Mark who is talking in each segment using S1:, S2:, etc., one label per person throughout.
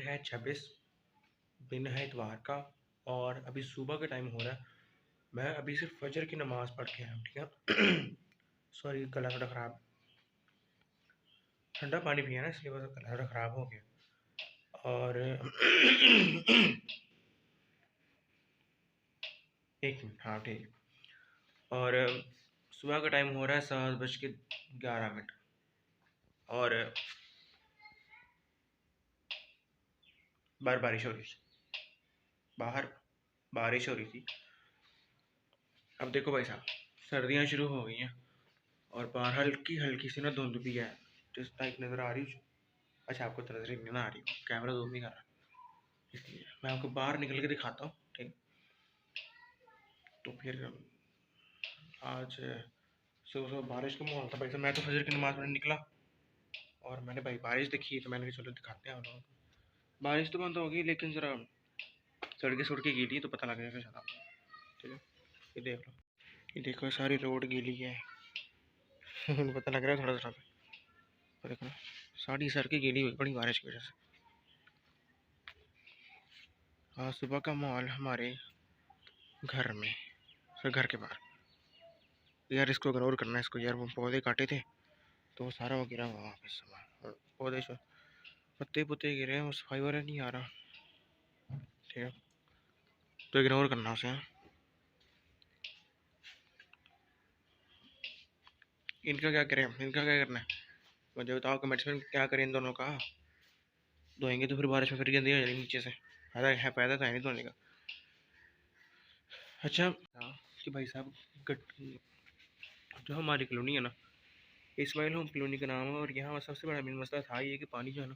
S1: है 26, दिन है इतवार का, और अभी सुबह का टाइम हो रहा है। मैं अभी सिर्फ फजर की नमाज़ पढ़ के आया हूँ, ठीक है। सॉरी, गला थोड़ा ख़राब, ठंडा पानी पिया ना, इसलिए बस गला थोड़ा ख़राब हो गया। और एक मिनट, हाँ ठीक। और सुबह का टाइम हो रहा है 7:11, और बाहर बारिश हो रही थी, बाहर बारिश हो रही थी। अब देखो भाई साहब, सर्दियाँ शुरू हो गई हैं और बाहर हल्की हल्की सी ना धुंध भी है, जिस टाइप नज़र आ रही है। अच्छा, आपको तो नजर नहीं ना आ रही, कैमरा जूम नहीं कर रहा, इसलिए मैं आपको बाहर निकल के दिखाता हूँ, ठीक। तो फिर आज सुबह सुबह बारिश का माहौल था भाई साहब। मैं तो फजर की नमाज़ पढ़ने निकला और मैंने भाई बारिश देखी, तो मैंने कहा चलो दिखाते हैं हम लोगों को। बारिश तो बंद हो गई, लेकिन ज़रा सड़कें गीली, तो पता लग जाएगा शायद आपको, ठीक है। ये देख लो, ये देखो सारी रोड गीली है। पता लग रहा है थोड़ा थोड़ा, तो देखो सारी सड़कें गीली हुई बड़ी बारिश की वजह से। आज सुबह का माहौल हमारे घर में, फिर घर के बाहर। यार इसको इग्नोर करना है, इसको यार, वो पौधे काटे थे तो वो सारा वो गिरा हुआ वापस सामान, और पौधे पत्ते पुत्ते गिरे हैं, वो सफाई वाला नहीं आ रहा, ठीक है। तो इग्नोर करना उसे। इनका क्या करें, इनका क्या करना है, मुझे बताओ कमेंट्स में क्या करें इन दोनों का। धोएंगे तो फिर बारिश में फिर गंदी हो जाएगी नीचे से, फायदा तो है नहीं धोने का। अच्छा कि भाई साहब, जो हमारी कॉलोनी है ना, इस्माइल होम कॉलोनी का नाम है, और यहाँ सबसे बड़ा मेन मसला था ये कि पानी जो है ना,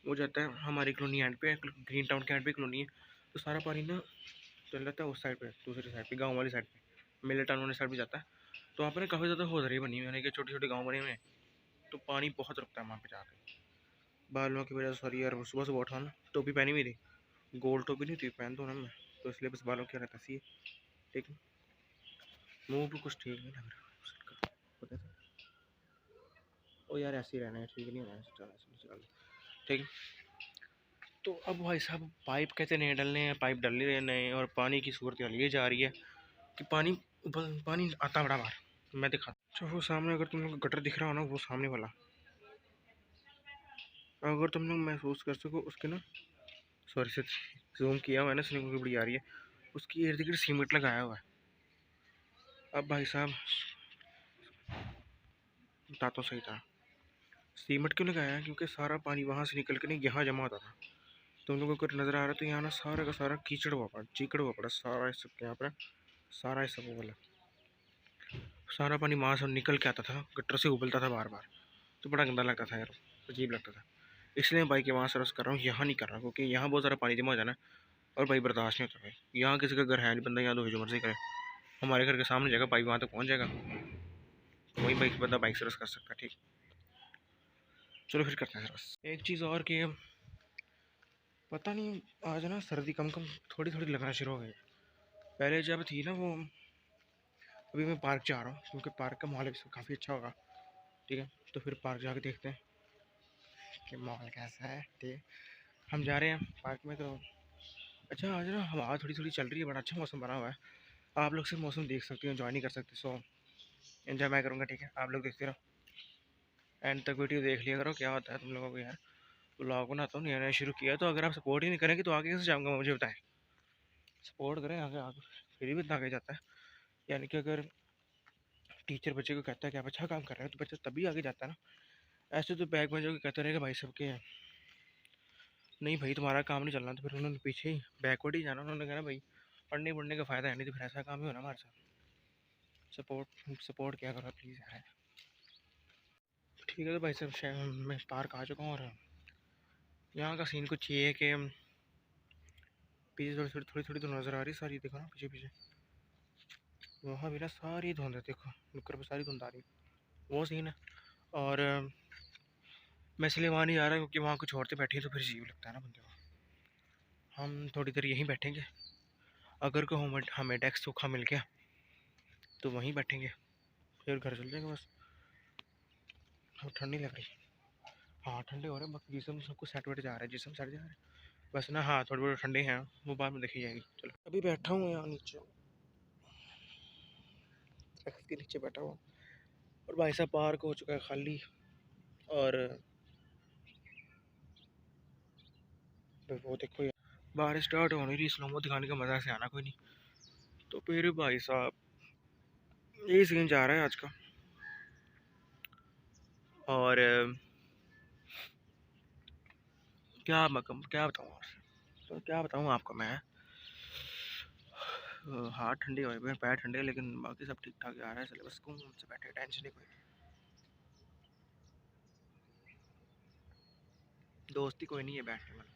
S1: वो जाता है हमारी कॉलोनी एंड पे, ग्रीन टाउन के एंड पे कॉलोनी है, तो सारा पानी ना चल जाता है उस साइड पे, दूसरी साइड पे, गांव वाली साइड पे, मिले टाउन वाली साइड भी जाता है। तो वहाँ पर काफ़ी ज़्यादा होदरी बनी हुई है, यानी कि छोटे छोटे गाँव बने हुए हैं, तो पानी बहुत रुकता है वहाँ पे जाकर। बालों की वजह से, सॉरी यार, सुबह सुबह उठा ना, टोपी पहनी हुई थी, गोल टोपी नहीं थी, पहन दो ना मैं, तो इसलिए बस बालों की रहता सी, ठीक है। मुँह भी कुछ ठीक नहीं लग रहा, ओ यार ऐसे ही रहना है, ठीक नहीं होना है, ठीक। तो अब भाई साहब पाइप कहते नहीं डलने हैं, पाइप डल नहीं रहे नए, और पानी की सूरत ये जा रही है कि पानी आता बड़ा बाहर। मैं दिखा, अच्छा वो सामने अगर तुम लोग गटर दिख रहा हो ना, वो सामने वाला, अगर तुम लोग महसूस कर सको उसके ना, सॉरी से जूम किया हुआ है ना, स्निप बड़ी आ रही है, उसकी इर्द गिर्द सीमेंट लगाया हुआ है। अब भाई साहब बताता सही था, सीमेंट क्यों लगाया है, क्योंकि सारा पानी वहाँ से निकल के नहीं यहाँ जमा होता था। तुम लोगों को नज़र आ रहा है तो यहाँ ना सारा का सारा कीचड़ हुआ पड़ा, चीकड़ हुआ पड़ा सारा, इस सब यहाँ पर सारा, इस सब वाला सारा पानी वहाँ से निकल के आता था, गटर से उबलता था बार बार, तो बड़ा गंदा लगता था यार, अजीब लगता था। इसलिए मैं भाई के वहाँ सरस कर रहा हूँ, यहाँ नहीं कर रहा, क्योंकि यहाँ बहुत सारा पानी जमा हो जाना, और भाई बर्दाश्त नहीं होता भाई। यहाँ किसी का घर है नहीं, बंदा यहाँ तो जो मर्जी करे, हमारे घर के सामने जाएगा पाइप, वहाँ तक पहुँच जाएगा, तो वही बाइक बंदा बाइक सरस कर सकता है, ठीक। चलो फिर करते हैं सरस। एक चीज़ और कि पता नहीं आज ना सर्दी कम कम थोड़ी थोड़ी लगना शुरू हो गई। पहले जब थी ना वो, अभी मैं पार्क जा रहा हूँ क्योंकि पार्क का माहौल काफ़ी अच्छा होगा, ठीक है। तो फिर पार्क जाके देखते हैं कि माहौल कैसा है, ठीक है। हम जा रहे हैं पार्क में, तो अच्छा आज ना हवा थोड़ी थोड़ी चल रही है, बड़ा अच्छा मौसम बना हुआ है। आप लोग सिर्फ मौसम देख सकते हो, एंजॉय नहीं कर सकते, सो एंजॉय मैं करूँगा, ठीक है। आप लोग देखते रहो, एंड तक वीडियो देख लिया करो, क्या होता है तुम लोगों को यार। ब्लॉग बनाता हूँ, नया नया शुरू किया, तो अगर आप सपोर्ट ही नहीं करेंगे तो आगे कैसे जाऊँगा, मुझे बताएं। सपोर्ट करें आगे, आगे फिर भी इतना आगे जाता है। यानी कि अगर टीचर बच्चे को कहता है कि आप अच्छा काम कर रहे हो, तो बच्चा तभी आगे जाता है ना। ऐसे तो बैग में जो कहते रहेगा भाई सबके नहीं भाई तुम्हारा काम नहीं चलना, तो फिर उन्होंने पीछे ही बैकवर्ड ही जाना। उन्होंने कहा भाई पढ़ने पढ़ने का फ़ायदा है नहीं, तो फिर ऐसा काम ही होना हमारे साथ। सपोर्ट क्या करो प्लीज़ यार। ठीक है, तो भाई साहब मैं पार्क आ चुका हूँ, और यहाँ का सीन कुछ ये है कि पीछे थोड़ी थोड़ी थोड़ी थोड़ी तो नज़र आ रही है, सारी देखो ना पीछे पीछे, वहाँ भी ना सारी धुंध है, देखो नुक्कड़ पर सारी धुंध आ रही है, वो सीन है। और मैं इसलिए वहाँ नहीं जा रहा क्योंकि वहाँ कुछ औरतें बैठी हैं, तो फिर अजीब लगता है ना बंदे को। हम थोड़ी देर यहीं बैठेंगे, अगर को हमें डेस्क सूखा मिल गया तो वहीं बैठेंगे, फिर घर चल जाएंगे बस। अब ठंडी लग रही, हाँ ठंडे हो रहे हैं, बाकी जिसम सब कुछ सेट वेट जा रहा है, जिसम सेट जा रहा है, बस ना, हाँ थोड़े बहुत ठंडे हैं, वो बाद में देखी जाएगी। चलो अभी बैठा हूँ यहाँ नीचे, दरख्त के नीचे बैठा हूँ, और भाई साहब पार्क हो चुका है खाली, और वो देखो बारिश स्टार्ट होने रही, स्लोमो दिखाने का मज़ा से आना कोई नहीं। तो फिर भाई साहब यही सीन जा रहा है आज का। और क्या बताऊँ, तो क्या बताऊँ आपको मैं। हाथ ठंडे हुए हुए, पैर ठंडे, लेकिन बाकी सब ठीक ठाक जा रहा है। चले बस सुकून से बैठे, टेंशन नहीं कोई। दोस्ती कोई नहीं है बैठने वाला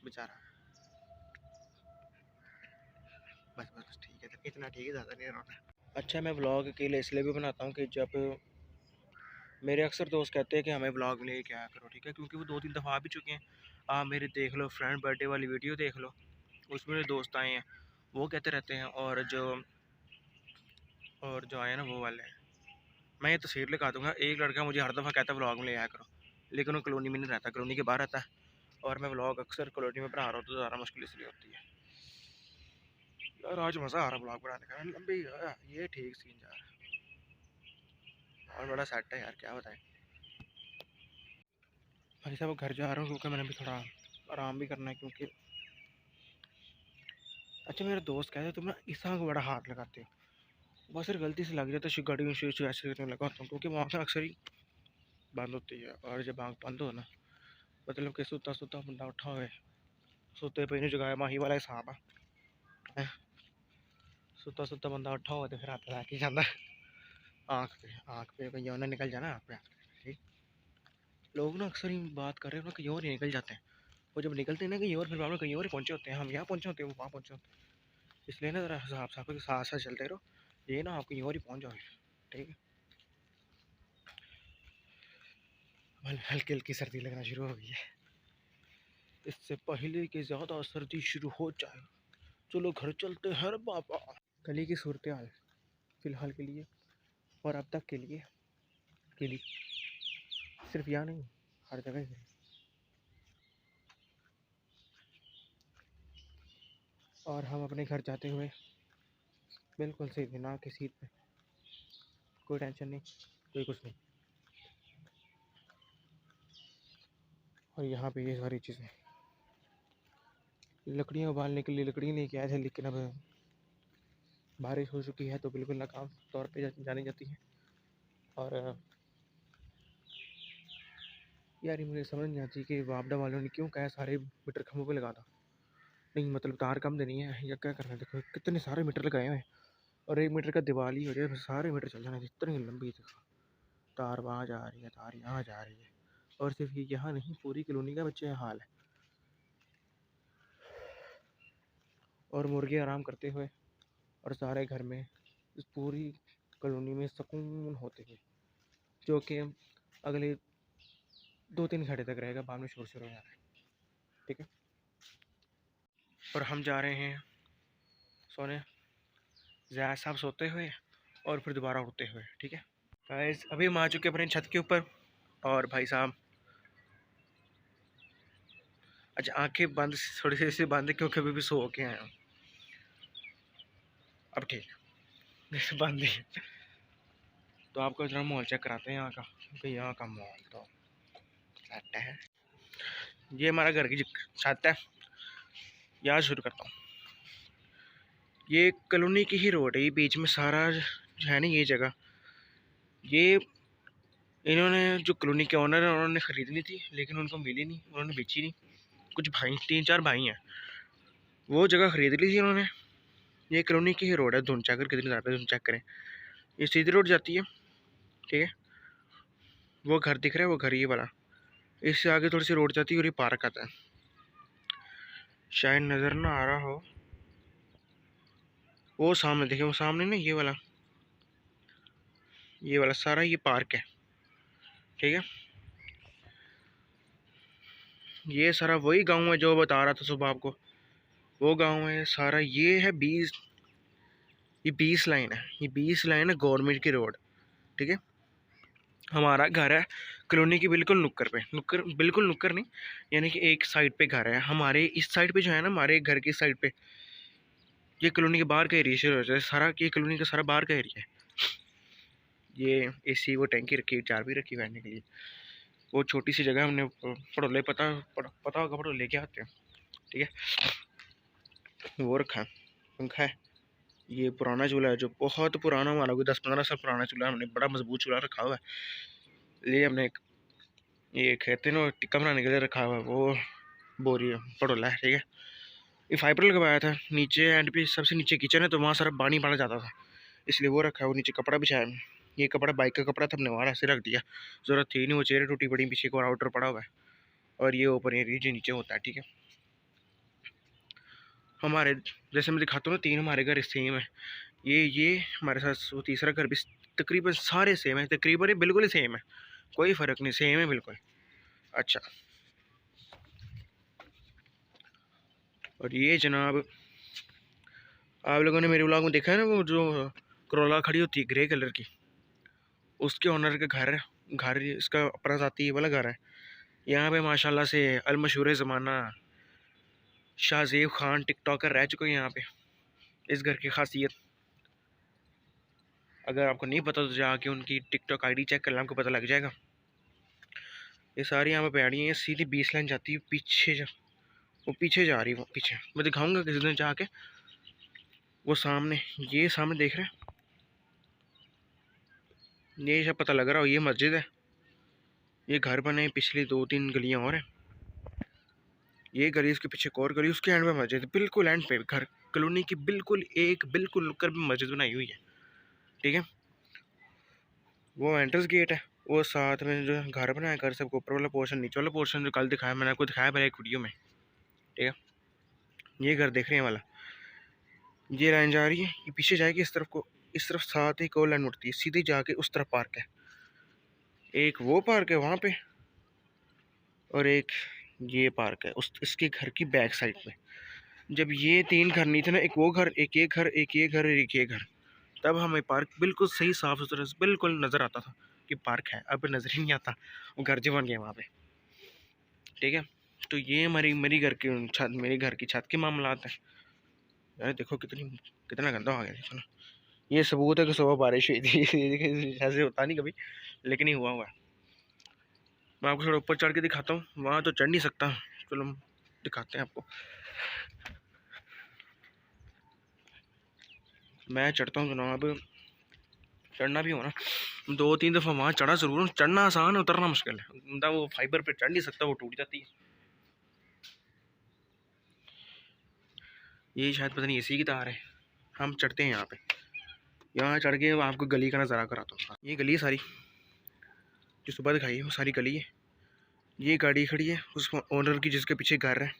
S1: बेचारा। बस ठीक है, तो इतना ठीक है, ज़्यादा नहीं रोना। अच्छा मैं व्लॉग के लिए इसलिए भी बनाता हूँ कि जब मेरे अक्सर दोस्त कहते हैं कि हमें व्लॉग में लेके आया करो, ठीक है, क्योंकि वो 2-3 दफ़ा आ भी चुके हैं। आप मेरे देख लो, फ्रेंड बर्थडे वाली वीडियो देख लो, उसमें मेरे दोस्त आए हैं, वो कहते रहते हैं। और जो आए हैं ना वो वाले हैं, मैं ये तस्वीर लगा दूंगा। एक लड़का मुझे हर दफ़ा कहता है व्लॉग में ले आया करो, लेकिन वो कॉलोनी में नहीं रहता, कॉलोनी के बाहर रहता है। और मैं व्लॉग अक्सर कॉलोनी में बना रहा हूँ, तो ज़्यादा मुश्किल इसलिए होती है। यार आज मज़ा आ रहा है व्लॉग बनाने का, लंबी ये ठीक सीन जा रहा है, और बड़ा सेट है यार, क्या बताएं। भाई साहब घर जा रहा हूँ, क्योंकि मैंने भी थोड़ा आराम भी करना है, क्योंकि अच्छा मेरे दोस्त कहते तुम ना इस को बड़ा हाथ लगाते हो, बस फिर गलती से लग जाता है, गाड़ी में ऐसे करने लगा होता हूँ, क्योंकि वहाँ पे अक्सर ही बंद होती है। और जब आँख बंद हो ना, मतलब कि सुता सुता बंदा उठा हुए, सुते पे नहीं जगाया, माही वाला हिसाब है। सुता सुता बंदा उठा हुआ तो फिर हाथ लगा के जाता आँख पे कहीं और ना निकल जाना, आँख पे ठीक। लोग ना अक्सर ही बात कर रहे हैं ना, कहीं और ही निकल जाते हैं। वो जब निकलते हैं ना कहीं और, फिर हम कहीं और ही पहुँचे होते हैं, हम यहाँ पहुँचे होते हैं, वो वहाँ पहुँचे होते हैं। इसलिए ना ज़रा हिसाब साफ के साथ साथ चलते रहो, ये ना आप कहीं और ही पहुँच जाओगे, ठीक है। हल्की हल्की सर्दी लगना शुरू हो गई है, इससे पहले कि ज़्यादा सर्दी शुरू हो जाए, चलो घर चलते हैं बाबा। गली की सूरत हाल फ़िलहाल के लिए, और अब तक के लिए सिर्फ यहाँ नहीं, हर जगह ही। और हम अपने घर जाते हुए बिल्कुल सीधे, ना की सीट पे, कोई टेंशन नहीं, कोई कुछ नहीं। और यहाँ पे ये सारी चीज़ें, लकड़ियाँ उबालने के लिए लकड़ी लेके आए थे, लेकिन अब बारिश हो चुकी है तो बिल्कुल नाकाम तौर पे जानी जाती है। और यार ये मुझे समझ नहीं आती कि वापडा वालों ने क्यों कहा सारे मीटर खम्भों पे लगा था। नहीं मतलब तार कम देनी है या क्या करना है, देखो कितने सारे मीटर लगाए हुए हैं, और 1 मीटर का दिवाली हो जाए, सारे मीटर चल जाना, इतनी लंबी तार वहाँ जा रही है, तार यहाँ जा रही है। और सिर्फ ये यहाँ नहीं, पूरी कॉलोनी का बच्चे हाल है। और मुर्गे आराम करते हुए, और सारे घर में, इस पूरी कॉलोनी में सुकून होते हुए, जो कि अगले 2-3 घंटे तक रहेगा, बाद में शोर शुरू हो जाना है, ठीक है। और हम जा रहे हैं सोने, ज़्यादा साहब सोते हुए और फिर दोबारा उठते हुए, ठीक है। गाइस अभी हम आ चुके अपने छत के ऊपर, और भाई साहब अच्छा आंखें बंद, थोड़ी सी बंद है, क्योंकि अभी भी सो के आए हैं। अब ठीक है बंद ही। तो आपको जरा माहौल चेक कराते हैं यहाँ का, क्योंकि यहाँ का माहौल तो सेट है। ये हमारा घर की छत है, यहाँ शुरू करता हूँ। ये कॉलोनी की ही रोड है, ये बीच में सारा है ना ये जगह, ये इन्होंने जो कॉलोनी के ओनर है उन्होंने ख़रीद ली थी, लेकिन उनको मिली नहीं, उन्होंने बेची नहीं। कुछ भाई 3-4 भाई हैं, वो जगह ख़रीद ली थी उन्होंने। ये कॉलोनी की ही रोड है, धुन चेक कर कितनी ज़्यादा, धुन चेक करें, ये सीधी रोड जाती है, ठीक है। वो घर दिख रहा है, वो घर ये वाला, इससे आगे थोड़ी सी रोड जाती है और ये पार्क आता है, शायद नज़र ना आ रहा हो। वो सामने देखिए, वो सामने ना ये वाला सारा ये पार्क है, ठीक है। ये सारा वही गांव है जो बता रहा था सुबह आपको, वो गांव है सारा। ये है 20 लाइन है, ये 20 लाइन है गवर्नमेंट की रोड, ठीक है। हमारा घर है कॉलोनी की बिल्कुल नुक्कर पे, नुक्कर बिल्कुल नुक्कर नहीं, यानी कि एक साइड पे घर है हमारे, इस साइड पे जो है ना हमारे घर की साइड पे, ये कॉलोनी के बाहर का एरिया शुरू हो जाए सारा, ये कॉलोनी का सारा बाहर का एरिया है। ये एसी वो टैंकी रखी है, चार भी रखी बैठने के लिए। वो छोटी सी जगह हमने पड़ोले पता होगा, पड़ोले क्या आते हैं, ठीक है, वो रखा है। पंखा है, ये पुराना चूल्हा है जो बहुत पुराना, हमारा कोई 10-15 साल पुराना चूल्हा है, हमने बड़ा मजबूत चूल्हा रखा हुआ है। ये हमने ये कहते हैं ना टिक्का बनाने के लिए रखा हुआ है, वो बोरी पड़ोला है, ठीक है। ये फाइबर लगवाया था नीचे एंड पे, सबसे नीचे किचन है तो वहाँ सारा पानी पड़ा जाता था, इसलिए वो रखा है। वो नीचे कपड़ा बिछाया है, ये कपड़ा बाइक का कपड़ा था, हमने वहाँ ऐसे रख दिया, ज़रूरत थी नहीं, वो चेहरे टूटी पड़ी, पीछे को आउटर पड़ा हुआ है, और ये ऊपर एरिया जो नीचे होता है, ठीक है। हमारे जैसे मैं दिखाता हूँ ना, 3 हमारे घर सेम है। ये हमारे साथ वो तीसरा घर भी तकरीबन सारे सेम है, तकरीबन ही बिल्कुल ही सेम है, कोई फ़र्क नहीं, सेम है बिल्कुल। अच्छा, और ये जनाब आप लोगों ने मेरे व्लॉग में देखा है ना, वो जो करोला खड़ी होती है ग्रे कलर की, उसके ओनर का घर है, घर इसका अपना जाती वाला घर है। यहाँ पे माशाल्लाह से अलमशहूर ज़माना शाहज़ेब खान टिकटॉकर रह चुके हैं यहाँ पे। इस घर की खासियत अगर आपको नहीं पता तो जाके उनकी टिकटॉक आईडी चेक कर लें, आपको पता लग जाएगा। ये सारी यहाँ पे पैड़ियाँ हैं, सीधी 20 लाइन जाती है पीछे, वो पीछे जा रही है, वो पीछे मैं दिखाऊंगा किसी दिन जाके। वो सामने, ये सामने देख रहे हैं, ये सब पता लग रहा हो, ये मस्जिद है। ये घर बने पिछली 2-3 गलियाँ और हैं, ये गली, उसके पीछे एक और गली, उसके एंड में मस्जिद, बिल्कुल एंड पे घर, कॉलोनी की बिल्कुल एक बिल्कुल नुक्कड़ में मस्जिद बनाई हुई है, ठीक है। वो एंट्रेंस गेट है, वो साथ में जो घर बनाया, घर सबको ऊपर वाला पोर्शन, नीचे वाला पोर्शन जो कल दिखाया मैंने आपको, दिखाया पहले एक वीडियो में, ठीक है। ये घर देख रहे हैं वाला, ये लाइन जा रही है, ये पीछे जाएगी इस तरफ को, इस तरफ साथ ही एक और लाइन उठती है, सीधे जाके उस तरफ पार्क है, एक वो पार्क है वहाँ पे, और एक ये पार्क है उस इसके घर की बैक साइड में। जब ये 3 घर नहीं थे ना, एक वो घर, एक ये घर, एक ये घर, एक ये घर, तब हमें पार्क बिल्कुल सही साफ सुथरा बिल्कुल नज़र आता था कि पार्क है। अब नज़र ही नहीं आता, वो घर जो बन गया वहाँ पे, ठीक है। तो ये हमारी मेरी घर की छत, मेरी घर की छत के मामलात है। यार देखो कितना गंदा हो गया, देखो ना। ये सबूत है कि सुबह बारिश हुई थी ऐसे होता नहीं कभी, लेकिन ही हुआ हुआ है। मैं आपको थोड़ा ऊपर चढ़ के दिखाता हूँ, वहाँ तो चढ़ नहीं सकता, चलो दिखाते हैं आपको। मैं चढ़ता हूँ जनाब, चढ़ना भी हो ना 2-3 दफ़ा वहाँ चढ़ा ज़रूर हूँ, चढ़ना आसान है, उतरना मुश्किल है, बंदा वो फाइबर पे चढ़ नहीं सकता, वो टूट जाती है। ये शायद पता नहीं इसी की तार है, हम चढ़ते हैं यहाँ पे, यहाँ चढ़ के आपको गली का नज़ारा कराता हूँ। ये गली सारी जो सुबह दिखाई है वो सारी गली है। ये गाड़ी खड़ी है उस ओनर की जिसके पीछे घर है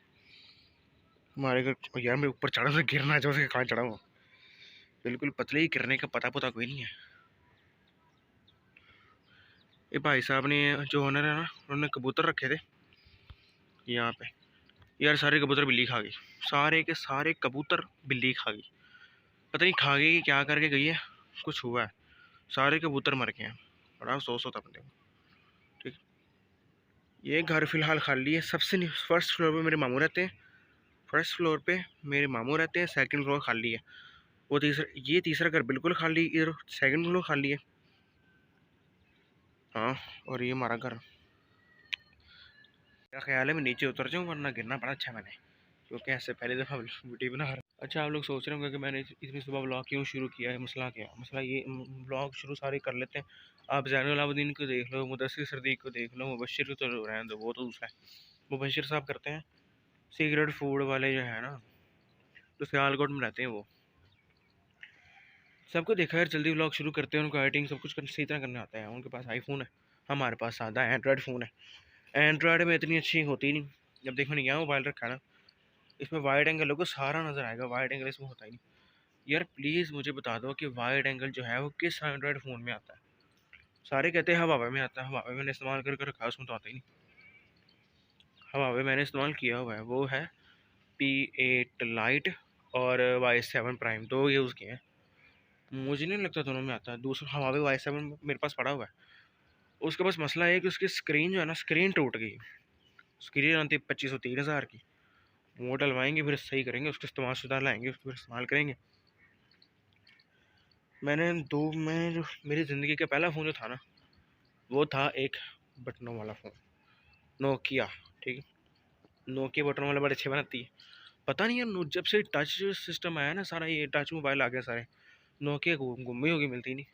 S1: हमारे घर। यार मैं ऊपर चढ़ा से गिरना जो से कहाँ चढ़ा हूँ, बिल्कुल पतले ही गिरने का पता कोई नहीं है। ये भाई साहब ने जो ओनर है ना, उन्होंने कबूतर रखे थे यहाँ पे। यार सारे कबूतर बिल्ली खा गई, सारे के सारे कबूतर बिल्ली खा गई, पता नहीं खा गई क्या करके गई है, कुछ हुआ है, सारे कबूतर मर गए हैं, बड़ा अफसोस होता बंदे को, ठीक। ये घर फिलहाल खाली है। सबसे फर्स्ट फ्लोर पे मेरे मामू रहते हैं, फर्स्ट फ्लोर पे मेरे मामू रहते हैं, सेकंड फ्लोर खाली है। वो ये तीसरा घर बिल्कुल खाली, इधर सेकंड फ्लोर खाली है। हाँ, और ये हमारा घर। मेरा ख्याल है मैं नीचे उतर जाऊँ, वरना गिरना पड़ा अच्छा मैंने, क्योंकि ऐसे पहली दफ़ा वीडियो बना रहा। अच्छा, आप लोग सोच रहे होंगे कि मैंने इतनी सुबह व्लॉग क्यों शुरू किया है, मसला क्या है। मसला ये, व्लॉग शुरू सारे कर लेते हैं, आप ज़ैनुल आबदीन को देख लो, मुदस्सिर सिद्दीक़ को देख लो, मुबश्शिर को तो रहने दो, वो तो दूसरा है। मुबश्शिर साहब करते हैं सिगरेट फूड वाले जो है ना, तो सियालकोट में रहते हैं वो। सबको देखा यार, जल्दी व्लॉग शुरू करते हैं, उनको एडिटिंग सब कुछ सही तरह करना आता है। उनके पास आईफोन है, हमारे पास सादा एंड्रॉयड फ़ोन है। एंड्रॉयड में इतनी अच्छी होती नहीं। जब देखो नहीं, यहाँ मोबाइल रखा है ना, इसमें वाइड एंगल होगा, सारा नज़र आएगा, वाइड एंगल इसमें होता ही नहीं। यार प्लीज़ मुझे बता दो कि वाइड एंगल जो है वो किस एंड्रॉयड फ़ोन में आता है। सारे कहते हैं हवावे में आता है, हवावे मैंने इस्तेमाल करके रखा है, उसमें तो आता ही नहीं। हवावे मैंने इस्तेमाल किया हुआ है, वो है P8 लाइट और Y7 प्राइम, 2 यूज़ किए हैं। मुझे नहीं लगता दोनों में आता है। दूसरा हवावे Y7 मेरे पास पड़ा हुआ है, उसका बस मसला है कि उसकी स्क्रीन जो है ना, स्क्रीन टूट गई। स्क्रीन आती 25-30 हज़ार की, वो डलवाएंगे फिर सही करेंगे, उसको इस्तेमाल शुदा लाएंगे, उसको फिर इस्तेमाल करेंगे। मैं जो मेरी ज़िंदगी का पहला फ़ोन जो था ना, वो था एक बटनों वाला फ़ोन, नोकिया। ठीक है, नोकिया बटन वाला बड़े अच्छे बनाती है। पता नहीं यार, जब से टच सिस्टम आया ना, सारा ये टच मोबाइल आ गया सारे, नोकिया को गुम्मी होगी, मिलती नहीं।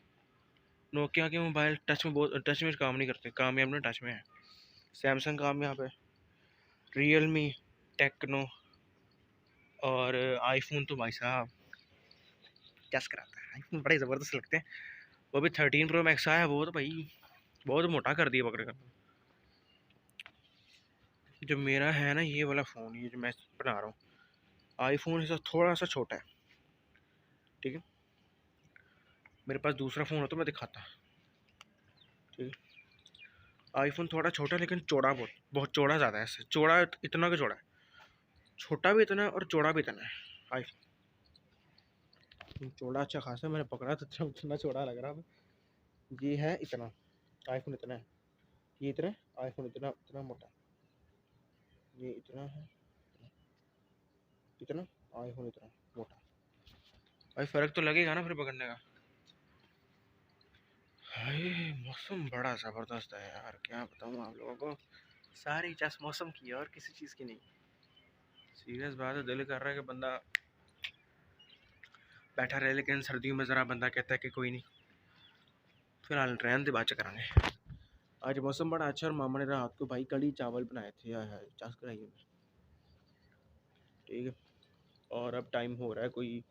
S1: नोकिया के मोबाइल टच में काम नहीं करते, कामयाब ना टच में है। सैमसंग कामयाब है, रियलमी, टेक्नो और आईफोन तो भाई साहब क्या कराता है। आईफोन बड़े ज़बरदस्त लगते हैं। वो भी 13 प्रो मैक्स आया, वो तो भाई बहुत मोटा कर दिया पकड़ कर। जो मेरा है ना ये वाला फ़ोन, ये जो मैं बना रहा हूँ, आईफोन से थोड़ा सा छोटा है। ठीक है, मेरे पास दूसरा फ़ोन होता मैं दिखाता। ठीक है, आईफोन थोड़ा छोटा लेकिन चौड़ा बहुत बहुत चौड़ा ज़्यादा है इससे, चौड़ा इतना का चौड़ा है, छोटा भी इतना है और चौड़ा भी इतना है। आईफोन चौड़ा अच्छा खासा मैंने पकड़ा तो इतना चौड़ा लग रहा है। ये है इतना, आईफोन इतना है, ये इतना है, आईफोन इतना इतना मोटा, ये इतना है, इतना, आईफोन इतना मोटा। भाई फ़र्क तो लगेगा ना फिर पकड़ने का। हाय, मौसम बड़ा ज़बरदस्त है यार, क्या बताऊँ आप लोगों को। सारी चस मौसम की है और किसी चीज़ की नहीं। सीरियस बात है, दिल कर रहा है कि बंदा बैठा रहे, लेकिन सर्दियों में ज़रा बंदा कहता है कि कोई नहीं, फिलहाल रहने दे, बात कराने। आज मौसम बड़ा अच्छा, और मामा ने रात को भाई कड़ी चावल बनाए थे, यार चास कराई उन्हें। ठीक है, और अब टाइम हो रहा है, कोई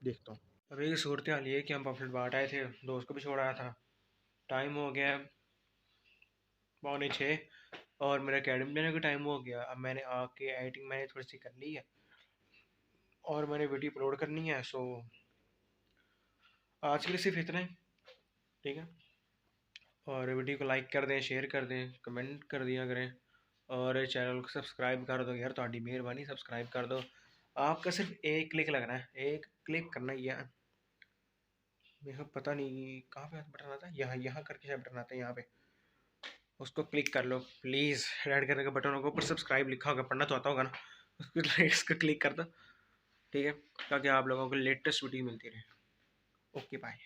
S1: देखता हूँ। अभी की सूरत हाल ये है कि हम पॉपलेट बाट आए थे, दोस्त को भी छोड़ आया था। टाइम हो गया 5:45, और मेरा अकेडमी जाने का टाइम हो गया। अब मैंने आके एडिटिंग मैंने थोड़ी सी कर ली है, और मैंने वीडियो अपलोड करनी है। सो आज के लिए सिर्फ इतना ही। ठीक है, और वीडियो को लाइक कर दें, शेयर कर दें, कमेंट कर दिया करें, और चैनल को सब्सक्राइब कर दो यार, थोड़ी मेहरबानी, सब्सक्राइब कर दो। आपका सिर्फ एक क्लिक लगना है, एक क्लिक करना ही है। मेरे को पता नहीं कहाँ पे बटन आता है, यहाँ यहाँ करके शायद बटन आता है, यहाँ पे उसको क्लिक कर लो प्लीज़। रेड कलर का बटन होगा, ऊपर सब्सक्राइब लिखा होगा, पढ़ना तो आता होगा ना, उसको क्लिक कर दो। ठीक है, ताकि आप लोगों को लेटेस्ट वीडियो मिलती रहे। Okay bye.